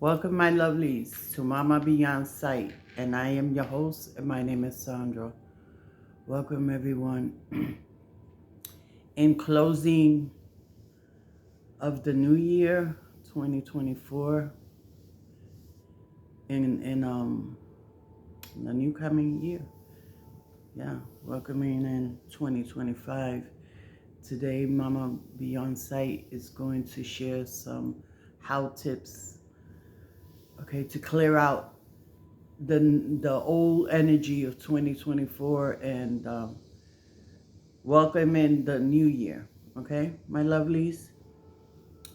Welcome, my lovelies, to Mama Beyond Sight, and I am your host, and my name is Sandra. Welcome, everyone. In closing of the new year, 2024, in the new coming year, yeah, welcoming in 2025. Today, Mama Beyond Sight is going to share some how tips, okay, to clear out the old energy of 2024 and welcome in the new year. Okay, my lovelies.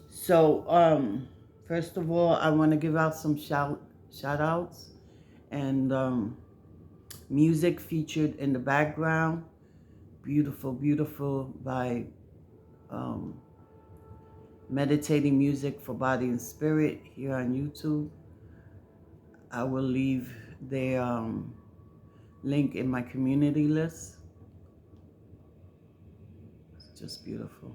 So first of all, I want to give out some shout outs and music featured in the background. Beautiful, beautiful by um, meditating music for body and spirit here on YouTube. I will leave their link in my community list. It's just beautiful.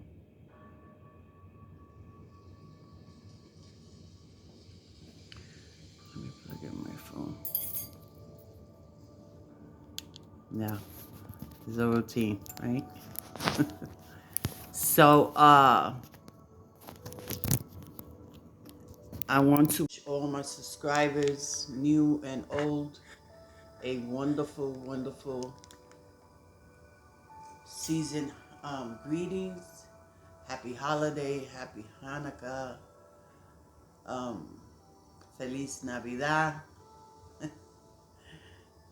Let me plug in my phone. Now, it's a routine, right? So, I want to wish all my subscribers, new and old, a wonderful, wonderful season. Greetings, happy holiday, happy Hanukkah, um, Feliz Navidad,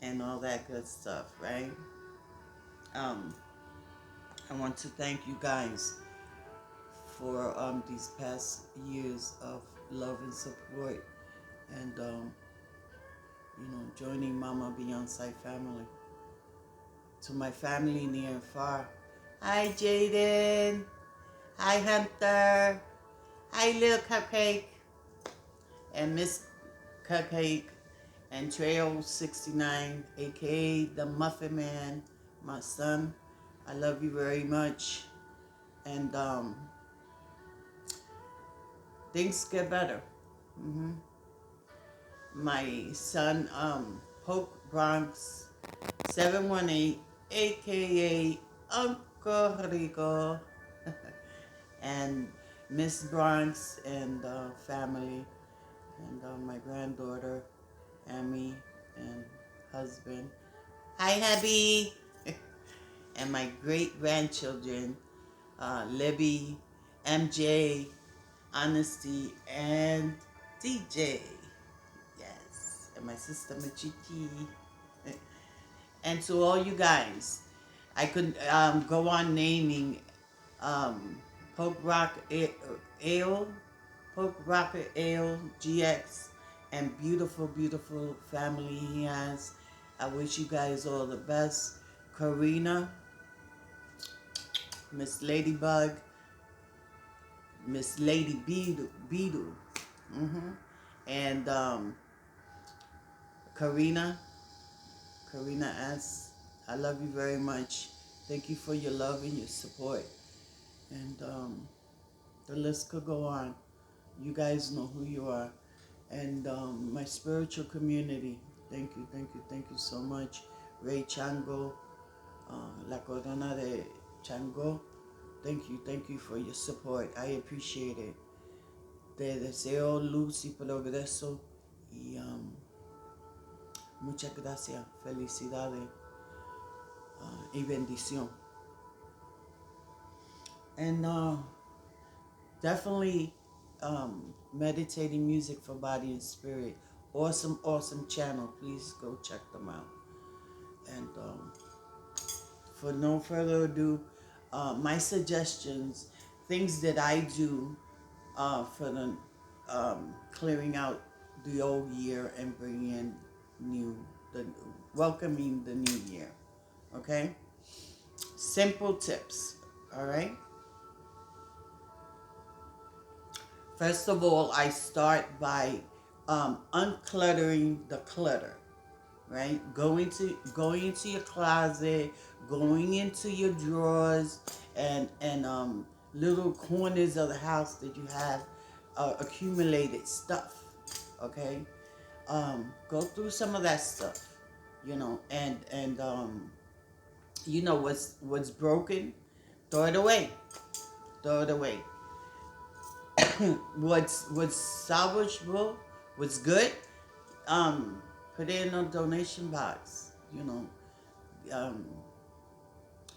and all that good stuff, right? Um, I want to thank you guys for these past years of love and support and joining Mama Beyonce family. To my family near and far. Hi Jaden. Hi Hunter. Hi Little Cupcake. And Miss Cupcake and Trail 69, aka the Muffin Man, my son. I love you very much. And things get better. My son, Hope Bronx 718, aka Uncle Rico, and Miss Bronx and family, and my granddaughter, Amy, and husband. Hi, hubby! And my great grandchildren, Libby, MJ, Honesty, and DJ. Yes, and my sister Machiki. And to all you guys, I could go on naming Poke Rock Ale, Poke Rocker Ale GX, and beautiful, beautiful family he has. I wish you guys all the best. Karina, Miss Ladybug, Miss Lady Beetle, and Karina, Karina S. I love you very much. Thank you for your love and your support. And the list could go on. You guys know who you are. And my spiritual community, thank you, thank you, thank you so much. Ray Chango, La Corona de Chango, thank you for your support. I appreciate it. Te deseo luz y progreso y muchas gracias, felicidades y bendición. And definitely meditating music for body and spirit. Awesome, awesome channel. Please go check them out. And for no further ado, my suggestions, things that I do for the clearing out the old year and bringing in welcoming the new year. Okay? Simple tips. All right? First of all, I start by uncluttering the clutter, right? Going into your closet, going into your drawers, and little corners of the house that you have accumulated stuff. Okay, go through some of that stuff, and what's broken, throw it away, throw it away. What's salvageable, what's good, um, put it in a donation box. Um,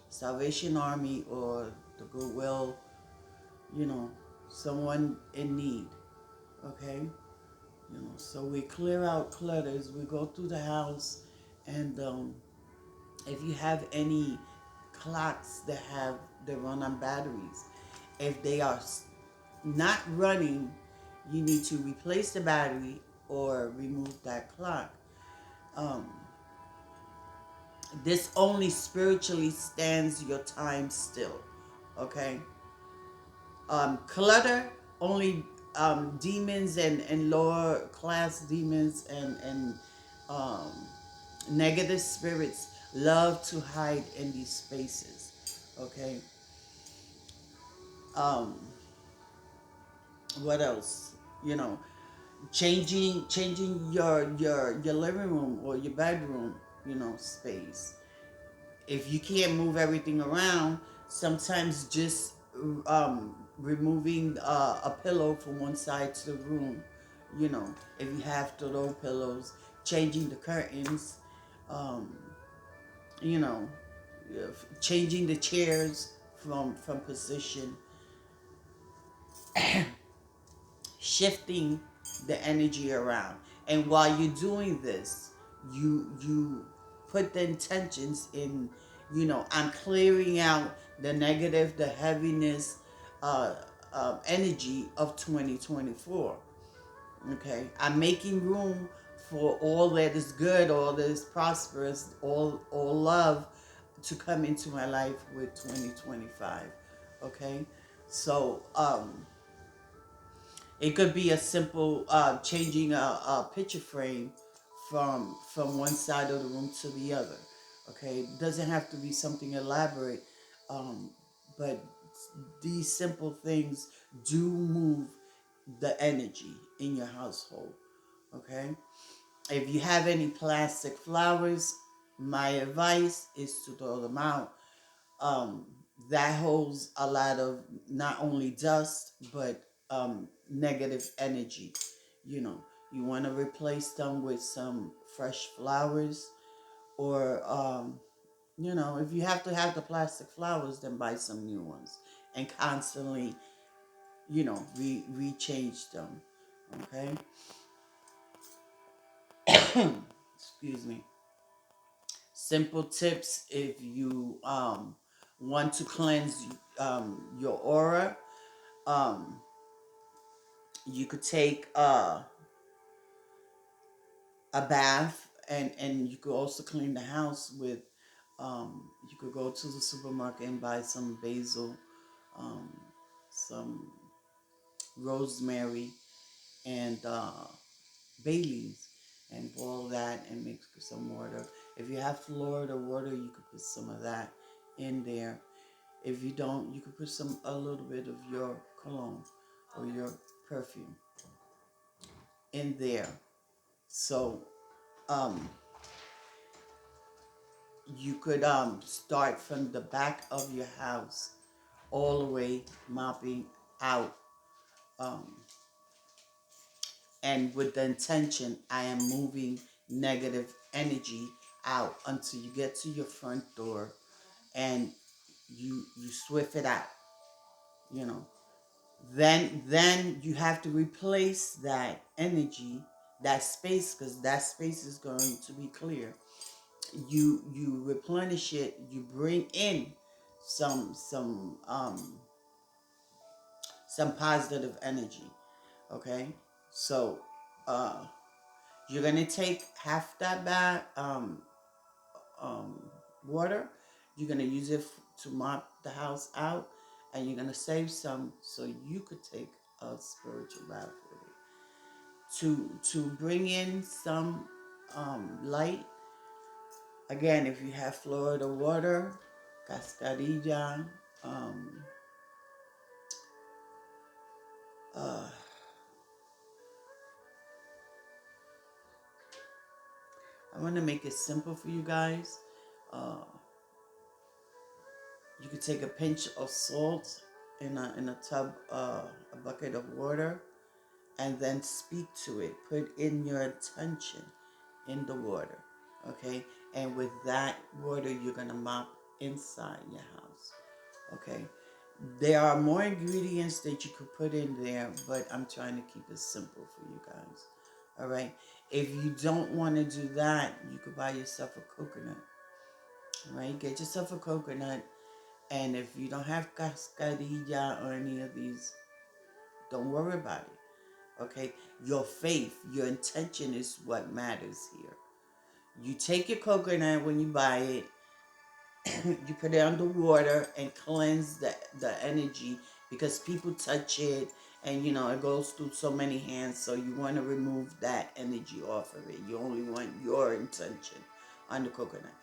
Salvation Army or the Goodwill, you know, someone in need. Okay, so we clear out clutters. We go through the house, and if you have any clocks that run on batteries, if they are not running, you need to replace the battery or remove that clock. Um, this only spiritually stands your time still. Okay. Clutter only, demons and lower class demons and um, negative spirits love to hide in these spaces. Okay. Um, what else? You know, changing your living room or your bedroom, space. If you can't move everything around, sometimes just removing a pillow from one side to the room, if you have throw pillows, changing the curtains, um, you know, changing the chairs from position, shifting the energy around. And while you're doing this, you put the intentions in. I'm clearing out the negative, the heaviness, uh, energy of 2024. Okay, I'm making room for all that is good, all that is prosperous, all love to come into my life with 2025. Okay, so it could be a simple changing a picture frame from one side of the room to the other. Okay, it doesn't have to be something elaborate, um, but these simple things do move the energy in your household. Okay, if you have any plastic flowers, my advice is to throw them out. um, that holds a lot of not only dust but negative energy. You know, you want to replace them with some fresh flowers, or if you have to have the plastic flowers, then buy some new ones and constantly, rechange them. Okay. Excuse me. Simple tips if you want to cleanse your aura. um, you could take a bath, and you could also clean the house with, you could go to the supermarket and buy some basil, um, some rosemary, and bay leaves, and boil that and mix with some water. If you have Florida water, you could put some of that in there. If you don't, you could put a little bit of your cologne or your perfume in there. So um, you could start from the back of your house all the way mopping out, um, and with the intention, I am moving negative energy out until you get to your front door, and you swift it out. You know, then you have to replace that energy, that space, because that space is going to be clear. You replenish it, you bring in some positive energy. Okay, so uh you're gonna take half that bag um water, you're gonna use it to mop the house out, and you're gonna save some so you could take a spiritual bath with it to bring in some light. Again, if you have Florida water, cascarilla, um, uh, I want to make it simple for you guys. Uh, you could take a pinch of salt in a tub, a bucket of water, and then speak to it. Put in your intention in the water, okay? And with that water, you're gonna mop inside your house, okay? There are more ingredients that you could put in there, but I'm trying to keep it simple for you guys, all right? If you don't want to do that, you could buy yourself a coconut, all right? Get yourself a coconut, and if you don't have cascarilla or any of these, don't worry about it, okay? Your faith, your intention is what matters here. You take your coconut when you buy it, you put it under water and cleanse the energy, because people touch it and it goes through so many hands, so you want to remove that energy off of it. You only want your intention on the coconut.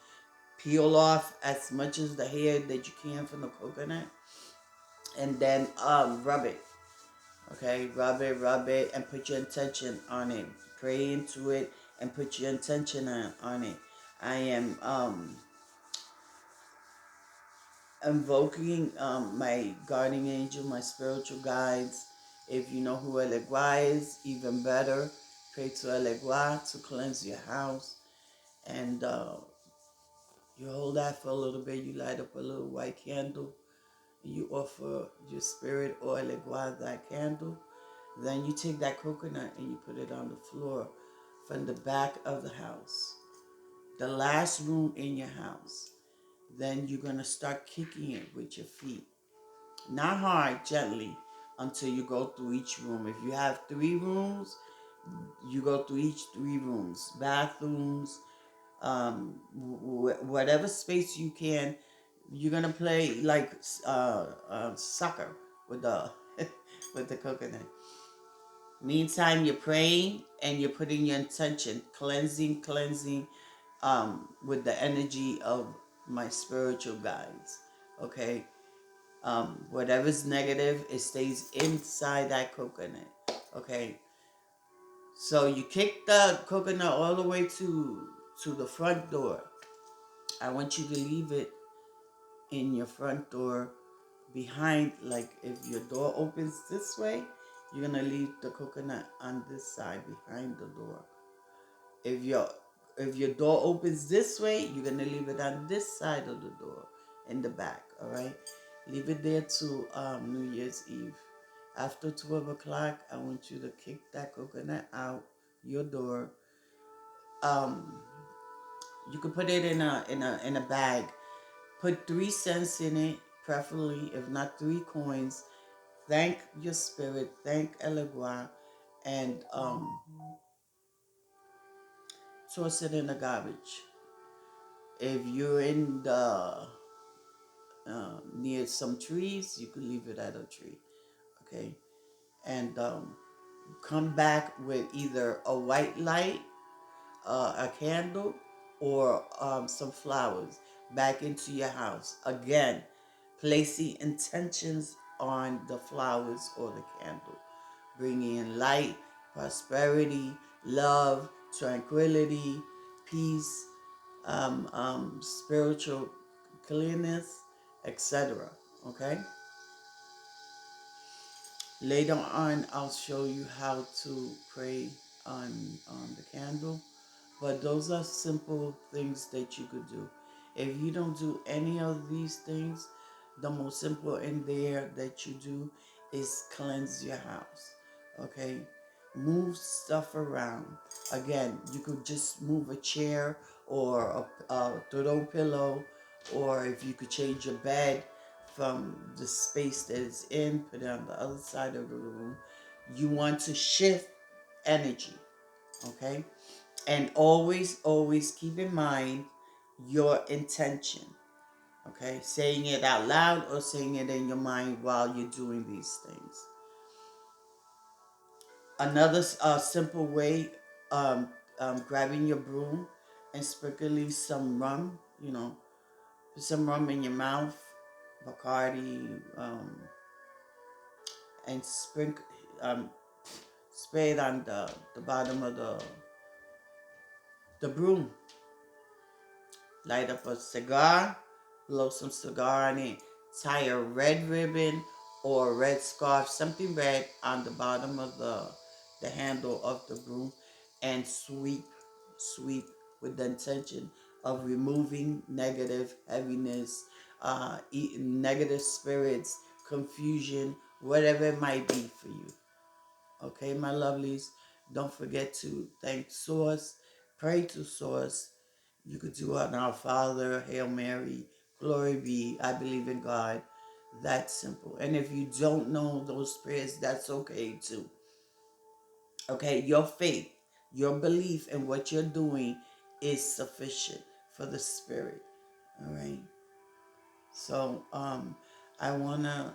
Peel off as much as the hair that you can from the coconut, and then rub it. Okay, rub it, and put your intention on it. Pray into it and put your intention on it. I am invoking my guardian angel, my spiritual guides. If you know who Elegua is, even better. Pray to Elegua to cleanse your house. And you hold that for a little bit. You light up a little white candle. You offer your spirit or Elegua that candle. Then you take that coconut and you put it on the floor from the back of the house, the last room in your house. Then you're going to start kicking it with your feet. Not hard, gently, until you go through each room. If you have 3 rooms, you go through each 3 rooms. Bathrooms, whatever space you can. You're going to play like soccer with the, with the coconut. Meantime, you're praying and you're putting your intention, cleansing, with the energy of my spiritual guides. Okay, whatever's negative, it stays inside that coconut. Okay, so you kick the coconut all the way to the front door. I want you to leave it in your front door behind. Like if your door opens this way, you're gonna leave the coconut on this side behind the door. If your door opens this way, you're gonna leave it on this side of the door in the back. All right, leave it there to New Year's Eve. After 12 o'clock, I want you to kick that coconut out your door. Um, you could put it in a bag. Put 3 cents in it, preferably, if not 3 coins. Thank your spirit, thank Elegua, and toss it in the garbage. If you're in the near some trees, you could leave it at a tree, okay? And come back with either a white light, a candle, or some flowers back into your house. Again, placing intentions on the flowers or the candle, bringing in light, prosperity, love, tranquility, peace, spiritual clearness, etc. Okay? Later on, I'll show you how to pray on the candle. But those are simple things that you could do. If you don't do any of these things, the most simple in there that you do is cleanse your house. Okay? Move stuff around. Again, you could just move a chair or a throw pillow, or if you could change your bed from the space that it's in, put it on the other side of the room. You want to shift energy. Okay? And always keep in mind your intention. Okay? Saying it out loud or saying it in your mind while you're doing these things. Another simple way, grabbing your broom and sprinkling some rum, put some rum in your mouth, Bacardi, and spray it on the bottom of the broom. Light up a cigar, blow some cigar on it, tie a red ribbon or a red scarf, something red on the bottom of the handle of the broom, and sweep with the intention of removing negative heaviness, negative spirits, confusion, whatever it might be for you. Okay, my lovelies, don't forget to thank Source, pray to Source. You could do an Our Father, Hail Mary, Glory be, I believe in God. That's simple. And if you don't know those prayers, that's okay too. Okay, your faith, your belief in what you're doing is sufficient for the Spirit. All right. So I wanna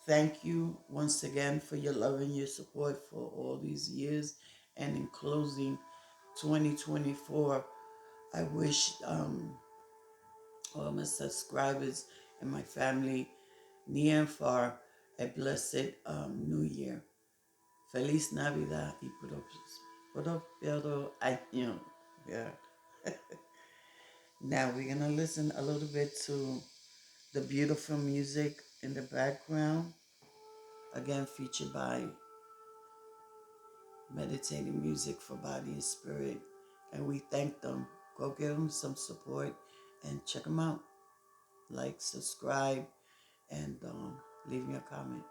thank you once again for your love and your support for all these years. And in closing, 2024, I wish all my subscribers and my family, near and far, a blessed New Year. Feliz Navidad y prospero año. Yeah. Now we're gonna listen a little bit to the beautiful music in the background. Again, featured by Meditating Music for Body and Spirit. And we thank them. Go give them some support and check them out. Like, subscribe, and leave me a comment.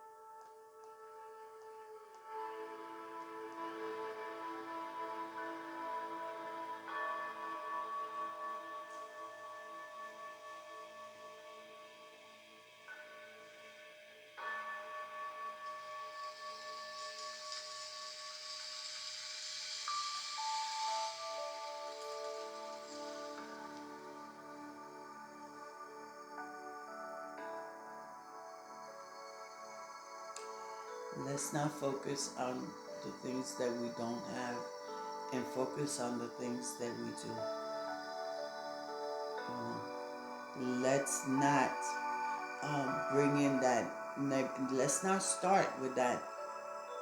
Let's not focus on the things that we don't have and focus on the things that we do. Let's not bring in that, let's not start with that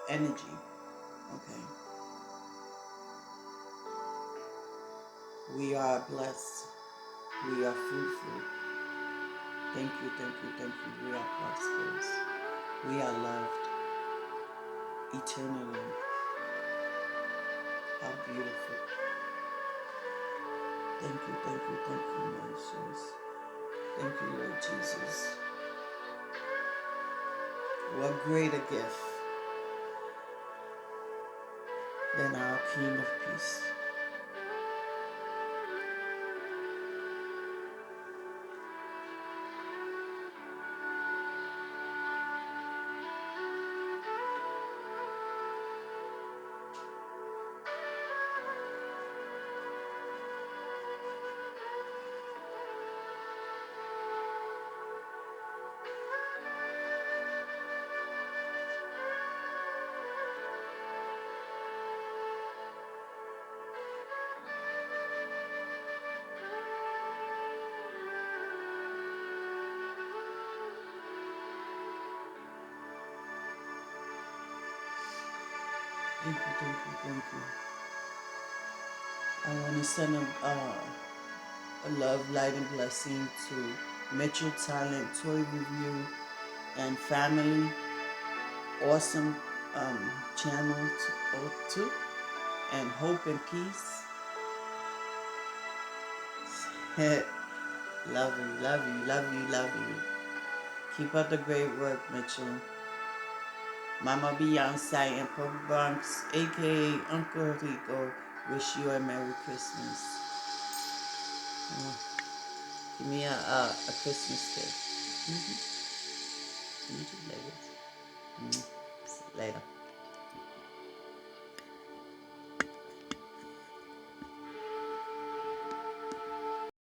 energy. Okay. We are blessed. We are fruitful. Thank you, thank you, thank you. We are prosperous. We are loved eternally. How beautiful. Thank you, my Jesus. Thank you, Lord Jesus. What greater gift than our King of Peace? Thank you, thank you, thank you. I want to send a love, light, and blessing to Metro Talent Toy Review and family. Awesome channel too. And Hope and Peace. Love you, love you, love you, love you. Keep up the great work, Mitchell. Mama Beyonce and Pope Bronx, aka Uncle Rico, wish you a Merry Christmas. Give me a Christmas gift. See you later. Later.